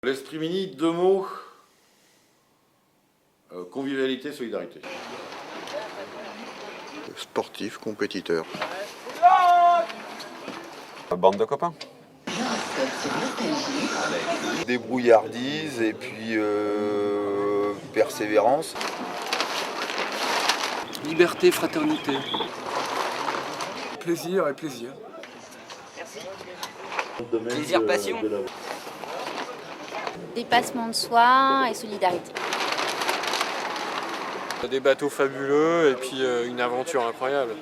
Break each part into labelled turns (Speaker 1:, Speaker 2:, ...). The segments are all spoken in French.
Speaker 1: L'esprit mini, deux mots, convivialité, solidarité.
Speaker 2: Sportif, compétiteur.
Speaker 3: Bande de copains.
Speaker 2: Débrouillardise et puis persévérance.
Speaker 4: Liberté, fraternité.
Speaker 5: Plaisir et plaisir.
Speaker 6: Plaisir, passion.
Speaker 7: Dépassement de soi et solidarité.
Speaker 8: Des bateaux fabuleux et puis une aventure incroyable.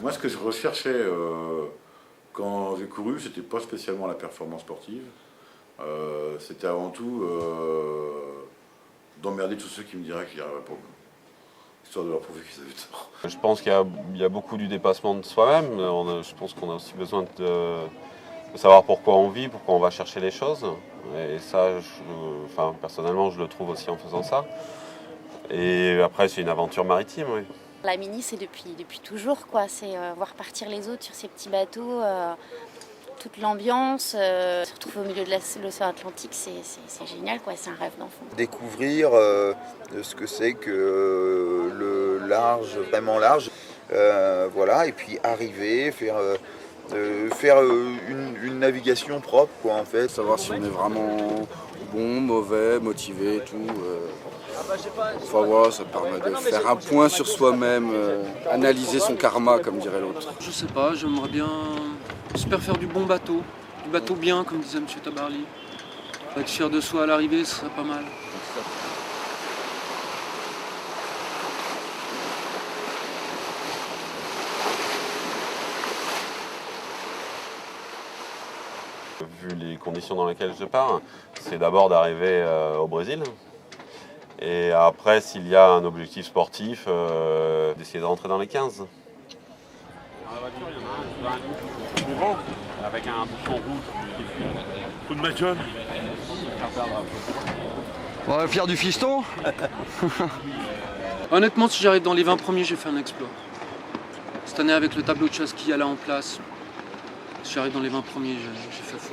Speaker 1: Moi, ce que je recherchais quand j'ai couru, c'était pas spécialement la performance sportive. C'était avant tout d'emmerder tous ceux qui me diraient qu'ils n'y arriveraient pas. Histoire de leur prouver qu'ils avaient tort.
Speaker 3: Je pense qu'il y a beaucoup du dépassement de soi-même. Je pense qu'on a aussi besoin de savoir pourquoi on vit, pourquoi on va chercher les choses. Et ça, personnellement, je le trouve aussi en faisant ça. Et après, c'est une aventure maritime, oui.
Speaker 7: La mini, c'est depuis toujours, quoi. C'est voir partir les autres sur ces petits bateaux, toute l'ambiance, se retrouver au milieu de l'océan Atlantique, c'est génial, quoi. C'est un rêve d'enfant.
Speaker 2: Découvrir ce que c'est que le large, vraiment large. Voilà, et puis arriver, faire une navigation propre, quoi, en fait.
Speaker 5: Savoir si on est vraiment bon, mauvais, motivé et tout. Enfin voilà, ça permet de faire un point sur soi-même, analyser son karma, comme dirait l'autre.
Speaker 4: Je sais pas, j'aimerais bien j'espère faire du bon bateau. Du bateau bien, comme disait M. Tabarly. Être fier de soi à l'arrivée, ce serait pas mal.
Speaker 3: Vu les conditions dans lesquelles je pars, c'est d'abord d'arriver au Brésil. Et après, s'il y a un objectif sportif, d'essayer de rentrer dans les 15.
Speaker 9: Dans la voiture, il y en a un qui va devant, avec un bouchon rouge. Coup de ma John.
Speaker 6: On va faire du fiston.
Speaker 4: Honnêtement, si j'arrive dans les 20 premiers, j'ai fait un exploit. Cette année, avec le tableau de chasse qu'il y a là en place, si j'arrive dans les 20 premiers, j'ai fait fou.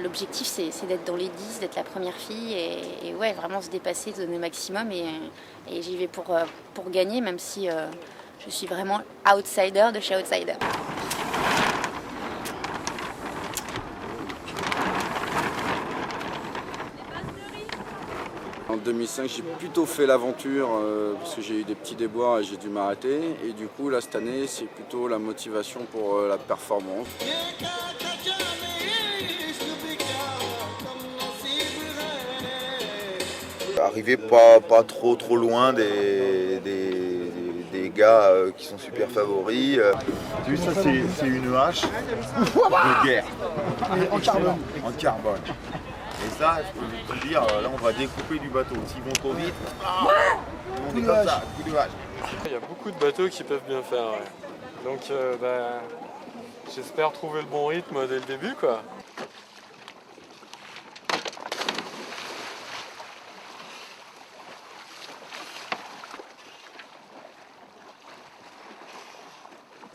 Speaker 7: L'objectif, c'est d'être dans les 10, d'être la première fille et ouais, vraiment se dépasser, donner le maximum. Et j'y vais pour gagner, même si je suis vraiment outsider de chez outsider.
Speaker 5: En 2005, j'ai plutôt fait l'aventure parce que j'ai eu des petits déboires et j'ai dû m'arrêter. Et du coup, là, cette année, c'est plutôt la motivation pour la performance.
Speaker 2: Arriver pas trop loin des gars qui sont super favoris.
Speaker 10: Tu vois, ça c'est une hache de guerre. En carbone. En carbone. Et ça, je peux te dire, là on va découper du bateau. S'ils vont trop vite, on est comme ça, coup de hache.
Speaker 8: Il y a beaucoup de bateaux qui peuvent bien faire, ouais. Donc j'espère trouver le bon rythme dès le début, quoi.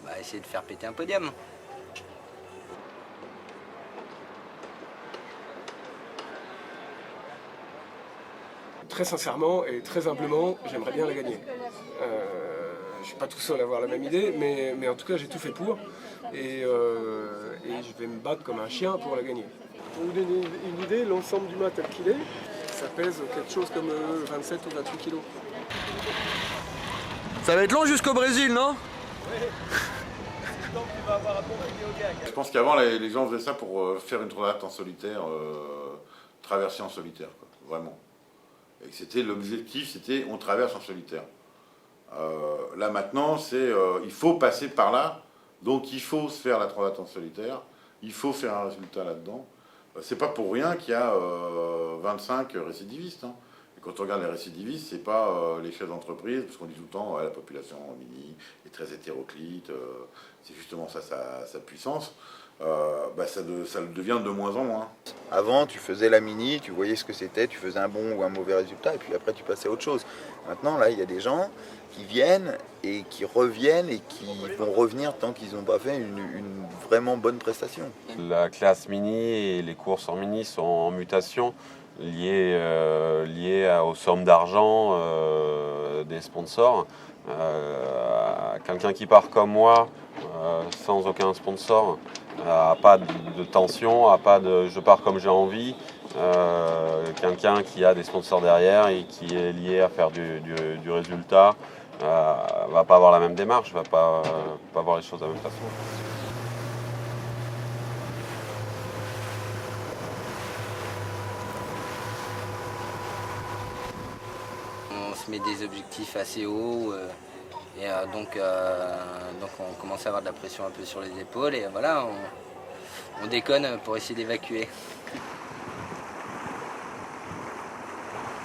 Speaker 6: On va essayer de faire péter un podium.
Speaker 5: Très sincèrement et très humblement, j'aimerais bien la gagner. Je suis pas tout seul à avoir la même idée, mais en tout cas j'ai tout fait pour. Et je vais me battre comme un chien pour la gagner. Pour vous donner une idée, l'ensemble du mât tel qu'il est, ça pèse quelque chose comme 27 ou 28 kilos.
Speaker 6: Ça va être long jusqu'au Brésil, non?
Speaker 1: Je pense qu'avant, les gens faisaient ça pour faire une transat en solitaire, traverser en solitaire, quoi, vraiment. Et c'était l'objectif, c'était on traverse en solitaire. Là maintenant, il faut passer par là, donc il faut se faire la transat en solitaire, il faut faire un résultat là-dedans. C'est pas pour rien qu'il y a 25 récidivistes. Hein. Quand on regarde les récidivistes, c'est pas les chefs d'entreprise, parce qu'on dit tout le temps la population mini est très hétéroclite, c'est justement ça sa puissance. Ça le devient de moins en moins.
Speaker 2: Avant, tu faisais la mini, tu voyais ce que c'était, tu faisais un bon ou un mauvais résultat, et puis après tu passais à autre chose. Maintenant, là, il y a des gens qui viennent et qui reviennent et qui vont revenir tant qu'ils n'ont pas fait une vraiment bonne prestation.
Speaker 3: La classe mini et les courses en mini sont en mutation liées aux sommes d'argent des sponsors. Quelqu'un qui part comme moi, sans aucun sponsor, a pas de tension, a pas de je pars comme j'ai envie. Quelqu'un qui a des sponsors derrière et qui est lié à faire du résultat va pas avoir la même démarche, va pas voir les choses de la même façon.
Speaker 6: On se met des objectifs assez hauts et donc on commence à avoir de la pression un peu sur les épaules et voilà, on déconne pour essayer d'évacuer.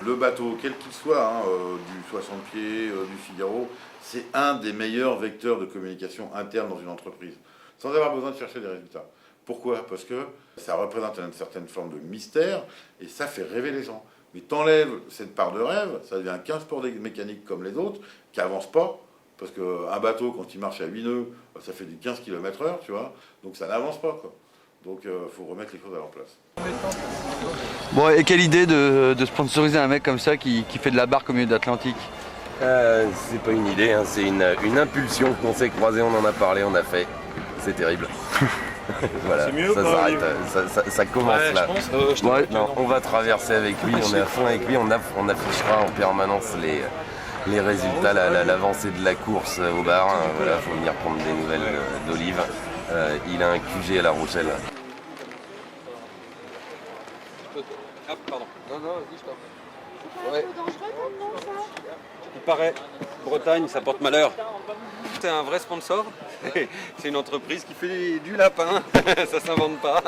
Speaker 1: Le bateau, quel qu'il soit, du 60 pieds, du Figaro, c'est un des meilleurs vecteurs de communication interne dans une entreprise, sans avoir besoin de chercher des résultats. Pourquoi? Parce que ça représente une certaine forme de mystère et ça fait rêver les gens. Mais t'enlèves cette part de rêve, ça devient qu'un sport mécanique comme les autres, qui n'avance pas, parce qu'un bateau, quand il marche à 8 nœuds, ça fait du 15 km/h, tu vois, donc ça n'avance pas, quoi. Donc faut remettre les choses à leur place.
Speaker 6: Bon, et quelle idée de sponsoriser un mec comme ça qui fait de la barque au milieu de l'Atlantique?
Speaker 11: C'est pas une idée, hein, c'est une impulsion. On s'est croisés, on en a parlé, on a fait. C'est terrible. Voilà,
Speaker 10: mieux,
Speaker 11: ça s'arrête, ça commence là. Non, on va traverser avec lui, on est à fond avec lui, on affichera en permanence les résultats, l'avancée de la course au bar. Voilà, faut venir prendre des nouvelles d'Olive. Il a un QG à La Rochelle.
Speaker 4: Ah, pardon. Non, vas-y, je t'en. Ouais.
Speaker 9: Il paraît, Bretagne, ça porte malheur. C'est un vrai sponsor. C'est une entreprise qui fait du lapin. Ça s'invente pas.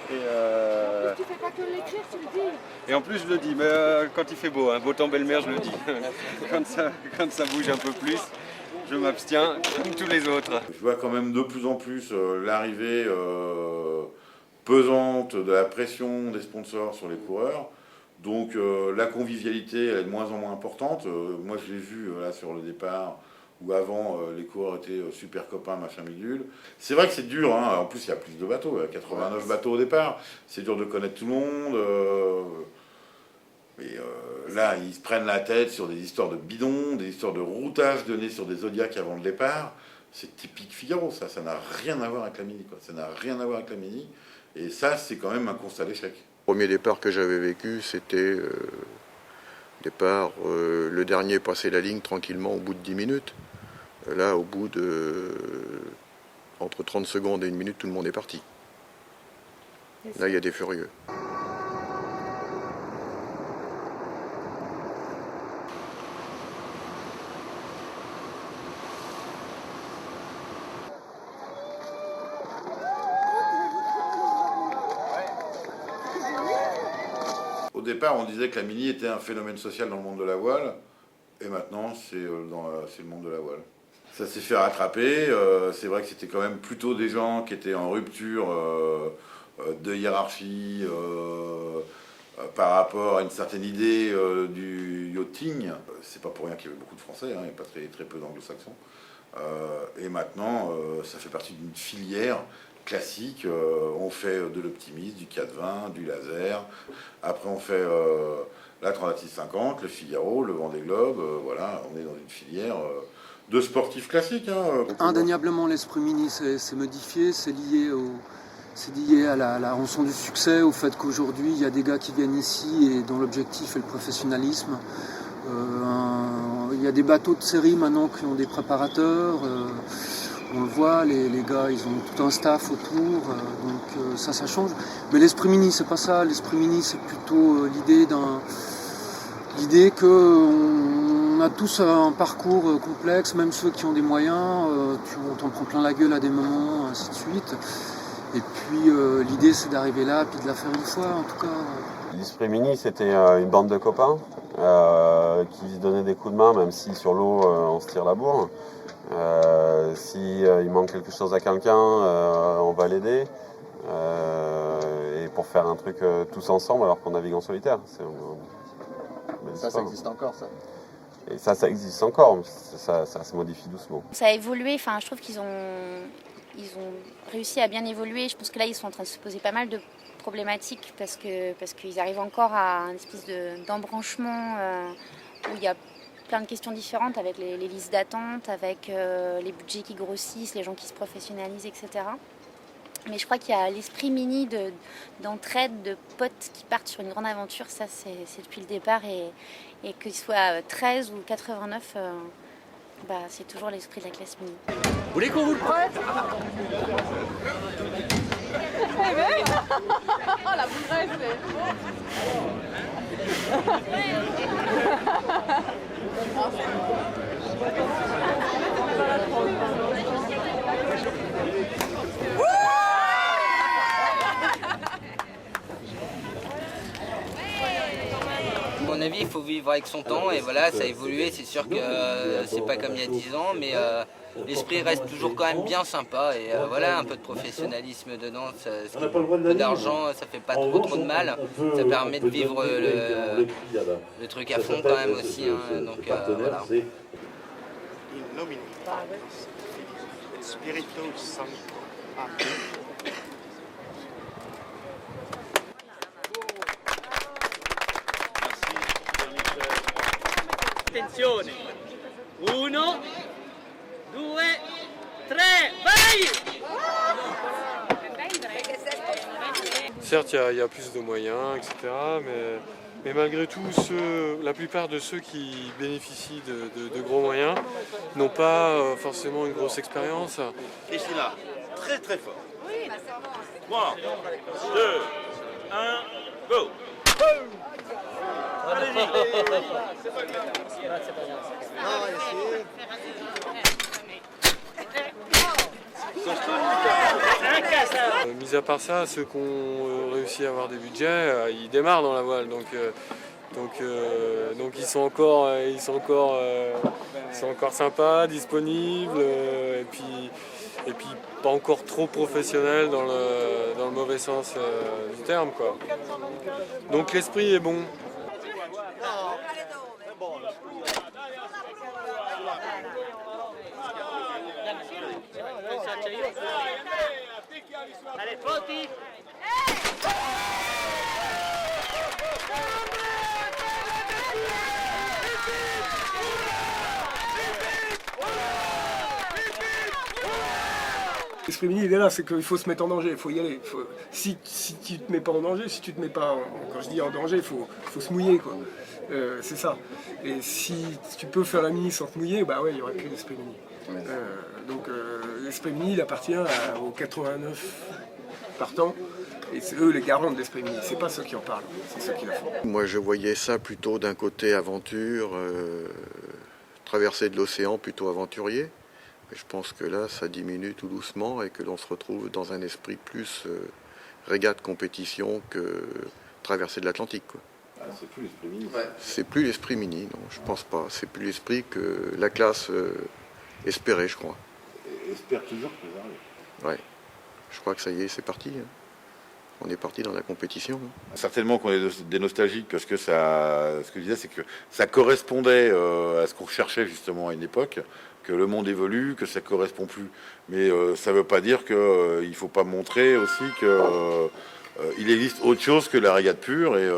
Speaker 12: Tu fais pas que l'écrire, tu le dis.
Speaker 9: Et en plus, je le dis, mais quand il fait beau, beau temps belle-mère, je le dis. Quand ça bouge un peu plus, je m'abstiens comme tous les autres.
Speaker 1: Je vois quand même de plus en plus l'arrivée pesante de la pression des sponsors sur les coureurs. Donc la convivialité elle est de moins en moins importante. Moi je l'ai vu là sur le départ où avant les coureurs étaient super copains, machin bidule. C'est vrai que c'est dur, hein. En plus il y a plus de bateaux, il y a 89 bateaux au départ. C'est dur de connaître tout le monde. Là ils se prennent la tête sur des histoires de bidons, des histoires de routage donné sur des Zodiacs avant le départ. C'est typique Figaro, ça n'a rien à voir avec la Mini, quoi. Ça n'a rien à voir avec la Mini. Et ça, c'est quand même un constat d'échec.
Speaker 13: Le premier départ que j'avais vécu, c'était le dernier passait la ligne tranquillement au bout de 10 minutes. Là, au bout de entre 30 secondes et 1 minute, tout le monde est parti. Là, il y a des furieux.
Speaker 1: Au départ, on disait que la Mini était un phénomène social dans le monde de la voile, et maintenant, c'est le monde de la voile. Ça s'est fait rattraper. C'est vrai que c'était quand même plutôt des gens qui étaient en rupture de hiérarchie par rapport à une certaine idée du yachting. C'est pas pour rien qu'il y avait beaucoup de Français, hein, il n'y a pas très peu d'anglo-saxons. Et maintenant, ça fait partie d'une filière classique. On fait de l'optimisme, du 420, du laser. Après, on fait la 3650, le Figaro, le Vendée Globe. Voilà, on est dans une filière de sportifs classiques. Hein.
Speaker 4: Indéniablement, l'esprit mini s'est modifié, c'est lié à la rançon du succès, au fait qu'aujourd'hui, il y a des gars qui viennent ici et dont l'objectif est le professionnalisme. Il y a des bateaux de série maintenant qui ont des préparateurs. On le voit, les gars, ils ont tout un staff autour, donc ça change. Mais l'esprit mini, c'est pas ça. L'esprit mini, c'est plutôt l'idée qu'on a tous un parcours complexe, même ceux qui ont des moyens, on t'en prend plein la gueule à des moments, ainsi de suite. Et puis l'idée, c'est d'arriver là, puis de la faire une fois, en tout cas.
Speaker 3: L'Esprit Mini, c'était une bande de copains qui se donnaient des coups de main, même si sur l'eau, on se tire la bourre. Si il manque quelque chose à quelqu'un, on va l'aider. Et pour faire un truc tous ensemble alors qu'on navigue en solitaire.
Speaker 2: Ça existe encore, ça.
Speaker 3: Et ça existe encore, mais ça se modifie doucement.
Speaker 7: Ça a évolué, enfin, je trouve qu'ils ont réussi à bien évoluer. Je pense que là, ils sont en train de se poser pas mal de problématiques parce qu'ils arrivent encore à une espèce d'embranchement où il y a plein de questions différentes avec les listes d'attente, avec les budgets qui grossissent, les gens qui se professionnalisent, etc. Mais je crois qu'il y a l'esprit mini d'entraide, de potes qui partent sur une grande aventure. Ça, c'est depuis le départ. Et qu'ils soient 13 ou 89, c'est toujours l'esprit de la classe mini.
Speaker 14: Vous voulez qu'on vous le prête?
Speaker 12: Oh la bougresse.
Speaker 6: À mon avis, il faut vivre avec son temps et voilà, ça a évolué. C'est sûr que c'est pas comme il y a 10 ans, mais l'esprit reste toujours quand même bien sympa. Et voilà, un peu de professionnalisme dedans, un peu d'argent, ça fait pas trop de mal. Ça permet de vivre le truc à fond quand même aussi. Hein, donc voilà.
Speaker 14: Attenzione, 1, 2, 3, vai!
Speaker 8: Certes, il y a plus de moyens, etc. Mais malgré tout, la plupart de ceux qui bénéficient de gros moyens n'ont pas forcément une grosse expérience.
Speaker 10: Et c'est là, très très fort. 3, 2, 1, go!
Speaker 8: Mis à part ça, ceux qui ont réussi à avoir des budgets, ils démarrent dans la voile, donc ils sont encore sympas, disponibles, et puis pas encore trop professionnels dans le mauvais sens du terme, quoi. Donc l'esprit est bon.
Speaker 14: Allez, pronti?
Speaker 5: L'esprit mini, il est là, c'est qu'il faut se mettre en danger, il faut y aller. Si tu te mets pas en danger, quand je dis en danger, il faut se mouiller, quoi. C'est ça. Et si tu peux faire la mini sans te mouiller, bah ouais, il n'y aurait plus l'esprit mini. Donc l'esprit mini, il appartient aux 89 partants, et c'est eux les garants de l'esprit mini. C'est pas ceux qui en parlent, c'est ceux qui le font.
Speaker 13: Moi, je voyais ça plutôt d'un côté aventure, traversée de l'océan plutôt aventurier. Je pense que là, ça diminue tout doucement et que l'on se retrouve dans un esprit plus régate compétition que traversée de l'Atlantique.
Speaker 1: C'est plus l'esprit mini.
Speaker 13: Ouais. C'est plus l'esprit mini, non, je pense pas. C'est plus l'esprit que la classe espérait, je crois.
Speaker 1: Et espère toujours que ça arrive.
Speaker 13: Ouais, je crois que ça y est, c'est parti. Hein. On est parti dans la compétition. Hein.
Speaker 1: Certainement qu'on est des nostalgiques parce que ce que je disais, c'est que ça correspondait à ce qu'on recherchait justement à une époque, que le monde évolue, que ça correspond plus. Mais ça ne veut pas dire qu'il ne faut pas montrer aussi qu'il existe autre chose que la régate pure et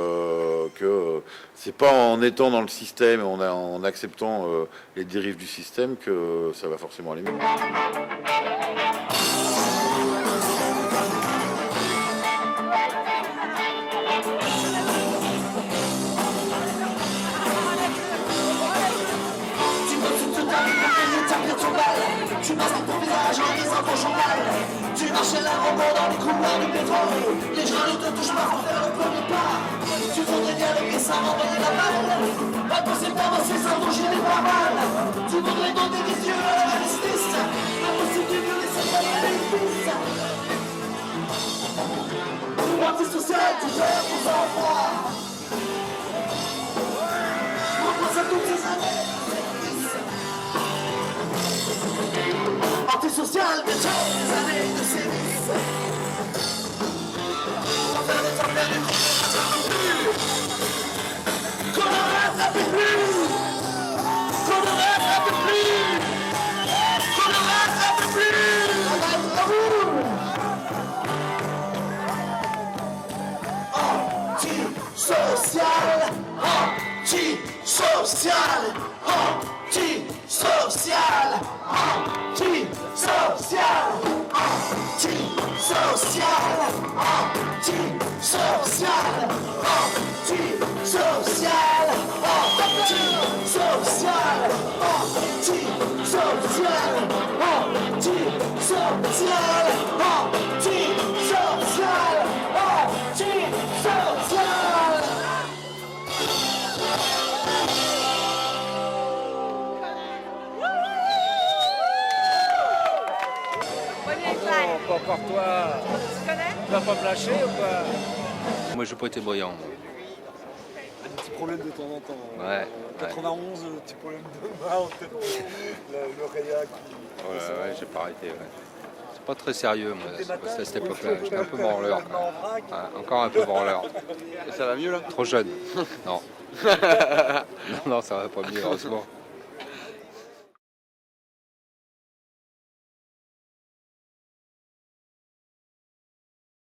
Speaker 1: que c'est pas en étant dans le système, en acceptant les dérives du système que ça va forcément aller mieux.
Speaker 15: Tu masques ton visage en lisant ton journal. Tu marches là en bord dans les couloirs du pétrole. Les gens ne te touchent pas pour faire le premier pas. Tu voudrais dialoguer sans envoyer la balle. Pas possible d'avancer sans toucher les paroles. Tu voudrais donner des yeux à la justice. Impossible de violer cette belle justice. Antisocial, tu gères tes enfants. Reprends à toutes ces années. Antisocial, déjà des années de sévices. On fait des temps perdus qu'on ne rattrape plus. Qu'on ne rattrape plus. Qu'on ne rattrape plus. Antisocial, antisocial, antisocial, antisocial, antisocial, antisocial, antisocial, antisocial, antisocial, antisocial, antisocial, antisocial.
Speaker 16: Encore toi. Tu connais? Tu vas pas me lâcher ou quoi?
Speaker 17: Moi, j'ai pas été brillant.
Speaker 16: Un petit problème de temps en temps.
Speaker 17: Ouais.
Speaker 16: 91, petit problème de main, le Réa qui...
Speaker 17: Ouais, j'ai pas arrêté. Ouais. C'est pas très sérieux, moi, à cette époque-là. J'étais un peu branleur. Quand même. Ouais, encore un peu branleur.
Speaker 9: Et ça va mieux là?
Speaker 17: Trop jeune. Non. Non, ça va pas mieux, heureusement.